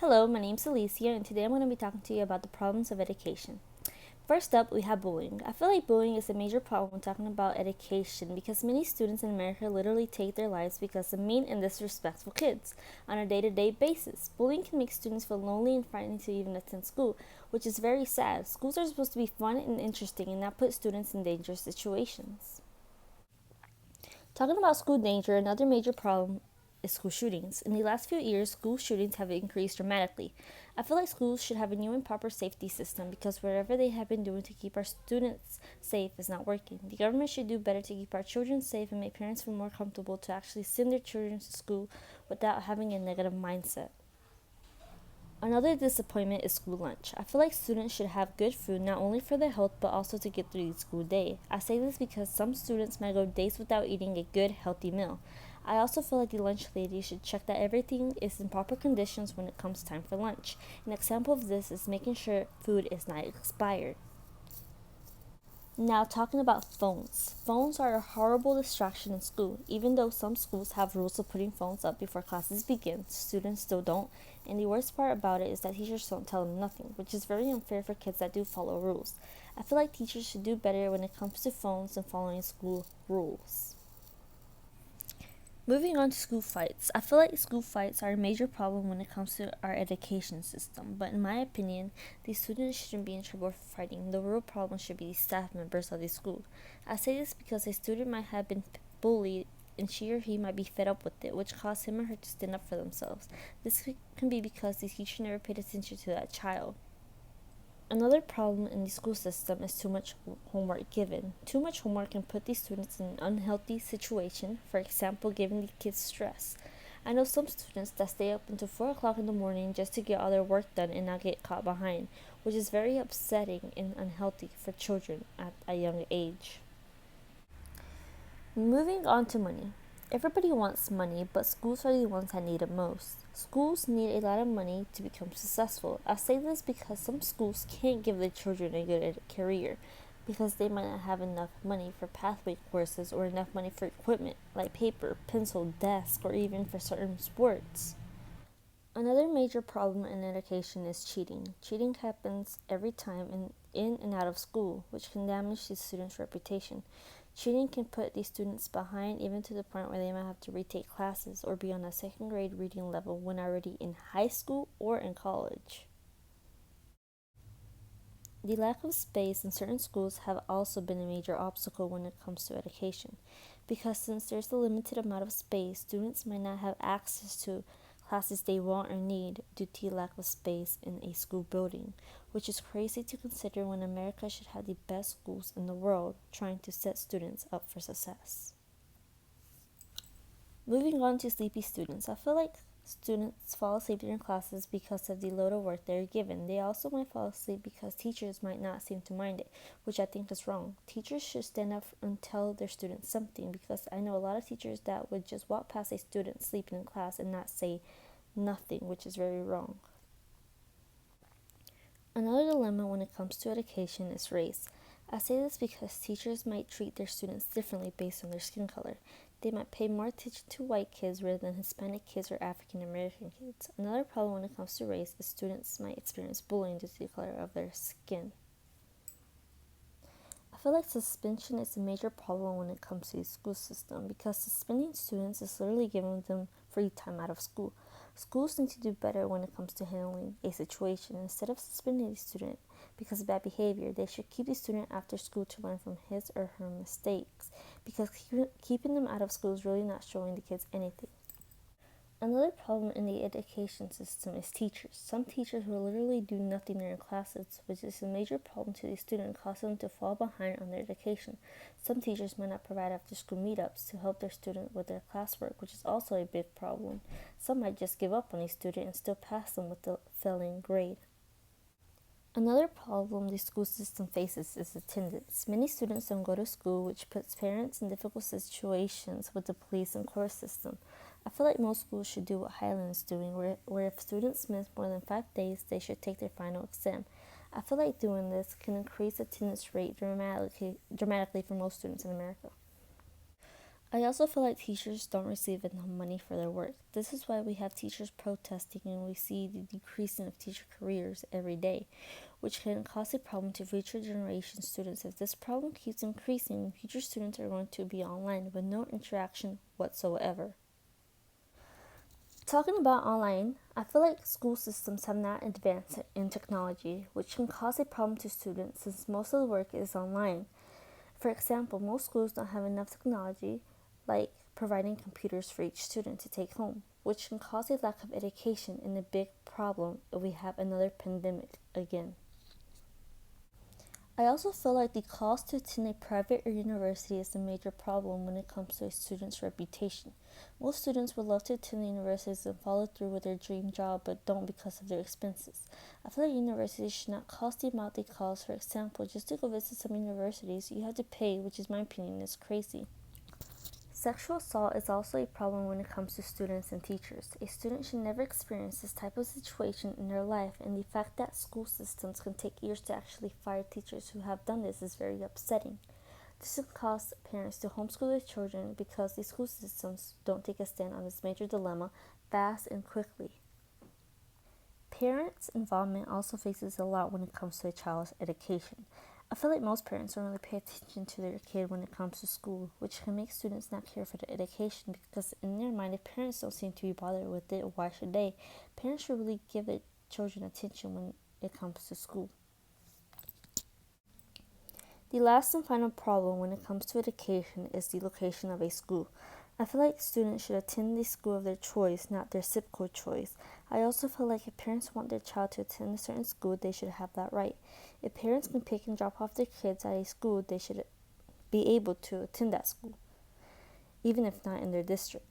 Hello, my name's Alicia, and today I'm going to be talking to you about the problems of education. First up, we have bullying. I feel like bullying is a major problem when talking about education because many students in America literally take their lives because of mean and disrespectful kids on a day-to-day basis. Bullying can make students feel lonely and frightened to even attend school, which is very sad. Schools are supposed to be fun and interesting and not put students in dangerous situations. Talking about school danger, another major problem is school shootings. In the last few years, school shootings have increased dramatically. I feel like schools should have a new and proper safety system because whatever they have been doing to keep our students safe is not working. The government should do better to keep our children safe and make parents feel more comfortable to actually send their children to school without having a negative mindset. Another disappointment is school lunch. I feel like students should have good food not only for their health but also to get through the school day. I say this because some students might go days without eating a good, healthy meal. I also feel like the lunch lady should check that everything is in proper conditions when it comes time for lunch. An example of this is making sure food is not expired. Now, talking about phones. Phones are a horrible distraction in school. Even though some schools have rules of putting phones up before classes begin, students still don't. And the worst part about it is that teachers don't tell them nothing, which is very unfair for kids that do follow rules. I feel like teachers should do better when it comes to phones and following school rules. Moving on to school fights. I feel like school fights are a major problem when it comes to our education system, but in my opinion, these students shouldn't be in trouble for fighting. The real problem should be the staff members of the school. I say this because a student might have been bullied and she or he might be fed up with it, which caused him or her to stand up for themselves. This can be because the teacher never paid attention to that child. Another problem in the school system is too much homework given. Too much homework can put these students in an unhealthy situation, for example, giving the kids stress. I know some students that stay up until 4 o'clock in the morning just to get all their work done and not get caught behind, which is very upsetting and unhealthy for children at a young age. Moving on to money. Everybody wants money, but schools are the ones that need it most. Schools need a lot of money to become successful. I say this because some schools can't give their children a good career because they might not have enough money for pathway courses or enough money for equipment like paper, pencil, desk, or even for certain sports. Another major problem in education is cheating. Cheating happens every time in and out of school, which can damage the student's reputation. Cheating can put these students behind even to the point where they might have to retake classes or be on a second grade reading level when already in high school or in college. The lack of space in certain schools have also been a major obstacle when it comes to education, because since there's a limited amount of space, students might not have access to classes they want or need due to lack of space in a school building, which is crazy to consider when America should have the best schools in the world trying to set students up for success. Moving on to sleepy students. I feel like students fall asleep during classes because of the load of work they're given. They also might fall asleep because teachers might not seem to mind it, which I think is wrong. Teachers should stand up and tell their students something because I know a lot of teachers that would just walk past a student sleeping in class and not say nothing, which is very wrong. Another dilemma when it comes to education is race. I say this because teachers might treat their students differently based on their skin color. They might pay more attention to white kids rather than Hispanic kids or African American kids. Another problem when it comes to race is students might experience bullying due to the color of their skin. I feel like suspension is a major problem when it comes to the school system because suspending students is literally giving them free time out of school. Schools need to do better when it comes to handling a situation. Instead of suspending the student because of bad behavior, they should keep the student after school to learn from his or her mistakes because keeping them out of school is really not showing the kids anything. Another problem in the education system is teachers. Some teachers will literally do nothing during classes, which is a major problem to the student, causing them to fall behind on their education. Some teachers might not provide after-school meetups to help their student with their classwork, which is also a big problem. Some might just give up on a student and still pass them with a failing grade. Another problem the school system faces is attendance. Many students don't go to school, which puts parents in difficult situations with the police and court system. I feel like most schools should do what Highland is doing, where if students miss more than 5 days, they should take their final exam. I feel like doing this can increase attendance rate dramatically for most students in America. I also feel like teachers don't receive enough money for their work. This is why we have teachers protesting and we see the decreasing of teacher careers every day, which can cause a problem to future generation students. If this problem keeps increasing, future students are going to be online with no interaction whatsoever. Talking about online, I feel like school systems have not advanced in technology, which can cause a problem to students since most of the work is online. For example, most schools don't have enough technology, like providing computers for each student to take home, which can cause a lack of education and a big problem if we have another pandemic again. I also feel like the cost to attend a private or university is a major problem when it comes to a student's reputation. Most students would love to attend the universities and follow through with their dream job but don't because of their expenses. I feel like universities should not cost the amount they cost. For example, just to go visit some universities, you have to pay, which is my opinion is crazy. Sexual assault is also a problem when it comes to students and teachers. A student should never experience this type of situation in their life, and the fact that school systems can take years to actually fire teachers who have done this is very upsetting. This can cause parents to homeschool their children because the school systems don't take a stand on this major dilemma fast and quickly. Parents' involvement also faces a lot when it comes to a child's education. I feel like most parents don't really pay attention to their kid when it comes to school, which can make students not care for their education because in their mind, if parents don't seem to be bothered with it, why should they? Parents should really give their children attention when it comes to school. The last and final problem when it comes to education is the location of a school. I feel like students should attend the school of their choice, not their zip code choice. I also feel like if parents want their child to attend a certain school, they should have that right. If parents can pick and drop off their kids at a school, they should be able to attend that school, even if not in their district.